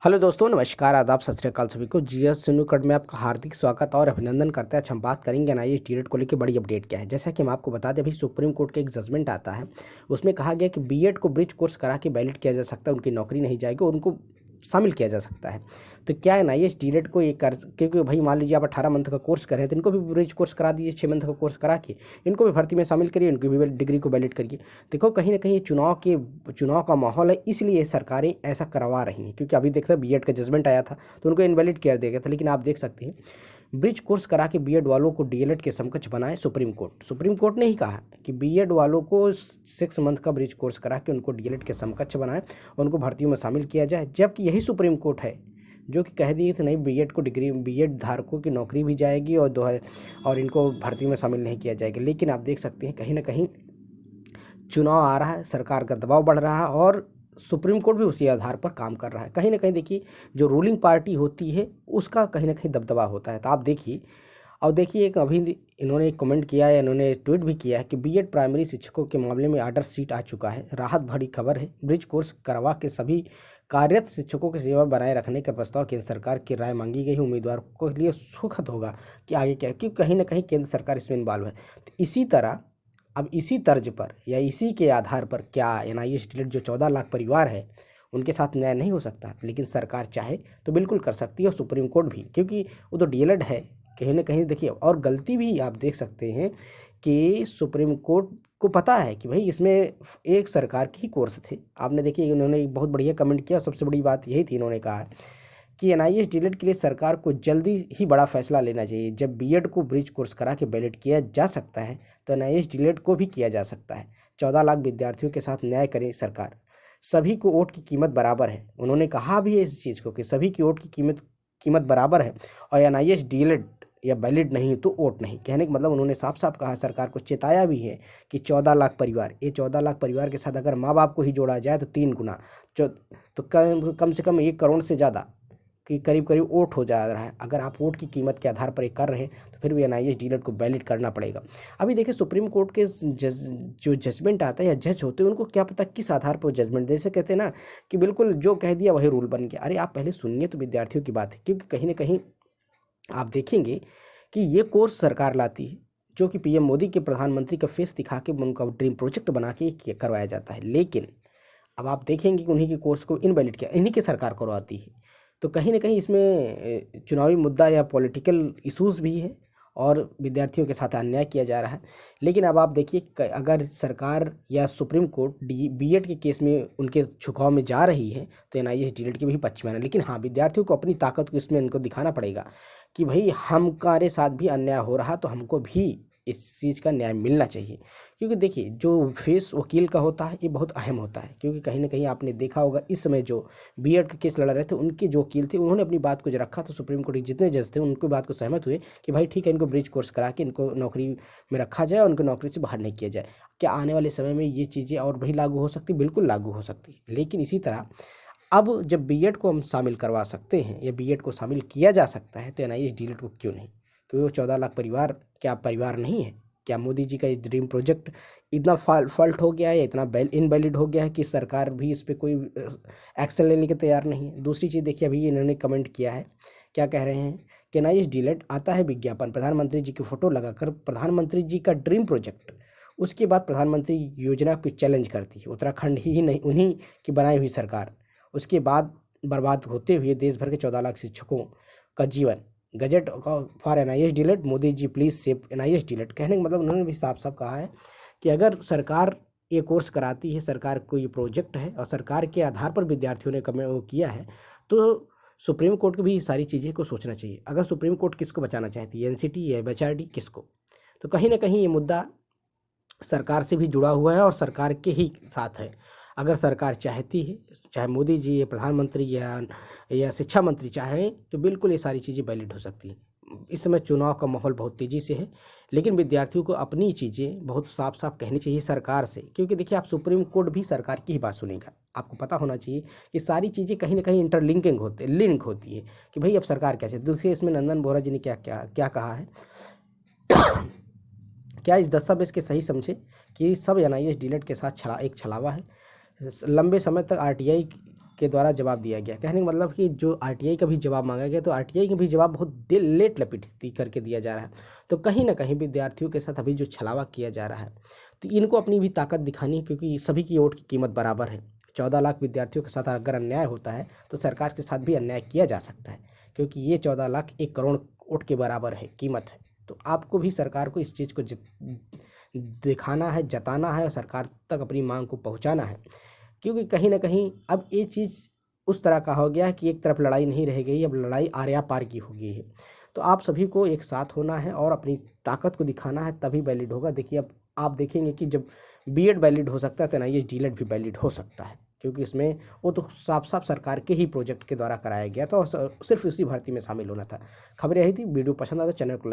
Hello दोस्तों, नमस्कार, आदाब, सत श्री अकाल सभी को। जीएस सिन्नूकड में आपका हार्दिक स्वागत और अभिनंदन करते हैं। आज हम बात करेंगे एनआईएस डीएलएड को लेकर बड़ी अपडेट क्या है। जैसा कि हम आपको बता दें, अभी सुप्रीम कोर्ट का एक जजमेंट आता है, उसमें कहा गया कि बीएड को ब्रिज कोर्स करा के वैलिड किया जा सकता है, उनकी नौकरी नहीं जाएगी, उनको शामिल किया जा सकता है। तो क्या एनआईएस डीएलएड को ये कर, क्योंकि भाई मान लीजिए आप 18 मंथ का कोर्स कर रहे हैं तो इनको भी ब्रिज कोर्स करा दीजिए, 6 मंथ का कोर्स करा के इनको भी भर्ती में शामिल करिए, इनकी भी डिग्री को वैलिड करिए। देखो, कहीं ना कहीं चुनाव का माहौल है, इसलिए सरकारें ऐसा करवा रही हैं। क्योंकि अभी देखते हैं बीएड का जजमेंट आया था तो उनको इनवैलिड किया गया था, लेकिन आप देख सकते हैं ब्रिज कोर्स करा के बीएड वालों को डीएलएड के समकक्ष बनाए सुप्रीम कोर्ट ने ही कहा कि बीएड वालों को 6 मंथ का ब्रिज कोर्स करा के उनको डीएलएड के समकक्ष बनाए, उनको भर्तियों में शामिल किया जाए। जबकि यही सुप्रीम कोर्ट है जो कि कह दिए थे नहीं, बीएड धारकों की नौकरी भी जाएगी और इनको भर्ती में शामिल नहीं किया जाएगा। लेकिन आप देख सकते हैं कहीं ना कहीं चुनाव आ रहा है, सरकार का दबाव बढ़ रहा है और सुप्रीम कोर्ट भी उसी आधार पर काम कर रहा है। कहीं ना कहीं देखिए, जो रूलिंग पार्टी होती है उसका कहीं ना कहीं दबदबा होता है। तो आप देखिए, और देखिए एक अभी इन्होंने एक कमेंट किया है, इन्होंने ट्वीट भी किया है कि बीएड प्राइमरी शिक्षकों के मामले में ऑर्डर सीट आ चुका है, राहत भरी खबर है। ब्रिज कोर्स करवा के सभी कार्यरत शिक्षकों की सेवा बनाए रखने का प्रस्ताव केंद्र सरकार की राय मांगी गई है। उम्मीदवार के लिए सुखद होगा कि आगे क्या, क्योंकि कहीं ना कहीं केंद्र सरकार इसमें इन्वॉल्व है। तो इसी तरह अब इसी तर्ज पर या इसी के आधार पर क्या एनआईएस डीएलएड जो 14 लाख परिवार है उनके साथ न्याय नहीं हो सकता? लेकिन सरकार चाहे तो बिल्कुल कर सकती है, और सुप्रीम कोर्ट भी, क्योंकि वो तो डीएलएड है। कहीं ना कहीं देखिए, और गलती भी आप देख सकते हैं कि सुप्रीम कोर्ट को पता है कि भाई इसमें एक सरकार की ही कोर्स थे। आपने देखिए उन्होंने एक बहुत बढ़िया कमेंट किया, सबसे बड़ी बात यही थी, इन्होंने कहा कि एनआईएस डीएलएड के लिए सरकार को जल्दी ही बड़ा फैसला लेना चाहिए। जब बीएड को ब्रिज कोर्स करा के वैलिड किया जा सकता है तो एनआईएस डीएलएड को भी किया जा सकता है। 14 लाख विद्यार्थियों के साथ न्याय करें सरकार। सभी को वोट की कीमत बराबर है। उन्होंने कहा भी है इस चीज़ को कि सभी की वोट की कीमत बराबर है, और एनआईएस डीएलएड या वैलिड नहीं तो वोट नहीं। कहने का मतलब उन्होंने साफ साफ कहा, सरकार को चेताया भी है कि 14 लाख परिवार, ये 14 लाख परिवार के साथ अगर माँ बाप को ही जोड़ा जाए तो 3 गुना, तो कम से कम 1 करोड़ से ज़्यादा कि करीब करीब वोट हो जा रहा है। अगर आप वोट की कीमत के आधार पर ये कर रहे हैं तो फिर भी एनआईएस डीएलएड को वैलिड करना पड़ेगा। अभी देखिए, सुप्रीम कोर्ट के जो जजमेंट आता है या जज होते हैं उनको क्या पता किस आधार पर जजमेंट, जैसे कहते हैं ना कि बिल्कुल जो कह दिया वही रूल बन गया। अरे आप पहले सुनिए तो विद्यार्थियों की बात है, क्योंकि कहीं ना कहीं आप देखेंगे कि ये कोर्स सरकार लाती है, जो कि पीएम मोदी के प्रधानमंत्री का फेस दिखा के उनका ड्रीम प्रोजेक्ट बना के करवाया जाता है। लेकिन अब आप देखेंगे कि उन्हीं के कोर्स को इनवैलिड किया, इन्हीं की सरकार करवाती है। तो कहीं ना कहीं इसमें चुनावी मुद्दा या पॉलिटिकल इश्यूज भी है और विद्यार्थियों के साथ अन्याय किया जा रहा है। लेकिन अब आप देखिए, अगर सरकार या सुप्रीम कोर्ट बीएड के केस में उनके झुकाव में जा रही है तो एनआईएस डीएलएड के भी पक्ष में आना। लेकिन हाँ, विद्यार्थियों को अपनी ताकत को इसमें इनको दिखाना पड़ेगा कि भाई हमारे साथ भी अन्याय हो रहा तो हमको भी इस चीज़ का न्याय मिलना चाहिए। क्योंकि देखिए, जो फेस वकील का होता है ये बहुत अहम होता है, क्योंकि कहीं ना कहीं आपने देखा होगा इस समय जो बीएड का केस लड़ रहे थे उनके जो वकील थे उन्होंने अपनी बात को जो रखा, तो सुप्रीम कोर्ट के जितने जज थे उनकी बात को सहमत हुए कि भाई ठीक है, इनको ब्रिज कोर्स करा के इनको नौकरी में रखा जाए और उनको नौकरी से बाहर नहीं किया जाए। क्या आने वाले समय में ये चीज़ें और भी लागू हो सकती? बिल्कुल लागू हो सकती। लेकिन इसी तरह अब जब बीएड को हम शामिल करवा सकते हैं या बीएड को शामिल किया जा सकता है तो एनआईएस डीएलएड को क्यों नहीं? क्योंकि वो 14 लाख परिवार क्या परिवार नहीं है? क्या मोदी जी का ये ड्रीम प्रोजेक्ट इतना फॉल्ट हो गया है या इतना इनवैलिड हो गया है कि सरकार भी इस पर कोई एक्शन लेने के तैयार नहीं है? दूसरी चीज़ देखिए, अभी इन्होंने कमेंट किया है, क्या कह रहे हैं कि एनआईएस डीएलएड आता है विज्ञापन, प्रधानमंत्री जी की फ़ोटो लगाकर प्रधानमंत्री जी का ड्रीम प्रोजेक्ट, उसके बाद प्रधानमंत्री योजना को चैलेंज करती है उत्तराखंड ही नहीं, उन्हीं की बनाई हुई सरकार, उसके बाद बर्बाद होते हुए देश भर के 14 लाख शिक्षकों का जीवन। Gazette for NIS DElEd, Modi ji please save NIS DElEd. कहने का मतलब उन्होंने भी साफ साफ कहा है कि अगर सरकार ये कोर्स कराती है, सरकार को ये प्रोजेक्ट है और सरकार के आधार पर विद्यार्थियों ने वो किया है, तो सुप्रीम कोर्ट को भी ये सारी चीज़ें को सोचना चाहिए। अगर सुप्रीम कोर्ट किसको बचाना चाहती है, एनसीटी या एमएचआरडी, किसको? तो कहीं ना कहीं ये मुद्दा सरकार से भी जुड़ा हुआ है और सरकार के ही साथ है। अगर सरकार चाहती है, चाहे मोदी जी या प्रधानमंत्री या शिक्षा मंत्री चाहें, तो बिल्कुल ये सारी चीज़ें वैलिड हो सकती हैं। इस समय चुनाव का माहौल बहुत तेज़ी से है, लेकिन विद्यार्थियों को अपनी चीज़ें बहुत साफ साफ कहनी चाहिए सरकार से। क्योंकि देखिए, आप सुप्रीम कोर्ट भी सरकार की ही बात सुनेगा। आपको पता होना चाहिए कि सारी चीज़ें कहीं ना कहीं लिंक होती है कि भाई अब सरकार क्या चाहती है। देखिए, इसमें नंदन बोहरा जी ने क्या क्या क्या कहा है क्या इस दस्तावेज के सही समझे कि सब एनआईएस डीएलएड के साथ एक छलावा है। लंबे समय तक आरटीआई के द्वारा जवाब दिया गया। कहने का मतलब कि जो आरटीआई का भी जवाब मांगा गया तो आरटीआई का भी जवाब बहुत लेट लपीट करके दिया जा रहा है। तो कहीं ना कहीं विद्यार्थियों के साथ अभी जो छलावा किया जा रहा है, तो इनको अपनी भी ताकत दिखानी है, क्योंकि सभी की वोट की कीमत बराबर है। 14 लाख विद्यार्थियों के साथ अगर अन्याय होता है तो सरकार के साथ भी अन्याय किया जा सकता है, क्योंकि ये 14 लाख 1 करोड़ वोट के बराबर है, कीमत है। तो आपको भी सरकार को इस चीज़ को दिखाना है, जताना है और सरकार तक अपनी मांग को पहुंचाना है, क्योंकि कहीं ना कहीं अब ये चीज़ उस तरह का हो गया है कि एक तरफ लड़ाई नहीं रह गई, अब लड़ाई आर्या पार की हो गई है। तो आप सभी को एक साथ होना है और अपनी ताकत को दिखाना है, तभी वैलिड होगा। देखिए अब आप देखेंगे कि जब बीएड वैलिड हो सकता है तो एनआईएस डीएलएड भी वैलिड हो सकता है, क्योंकि इसमें वो तो साफ साफ सरकार के ही प्रोजेक्ट के द्वारा कराया गया था और सिर्फ उसी भर्ती में शामिल होना था। खबर यही थी। वीडियो पसंद आया तो चैनल को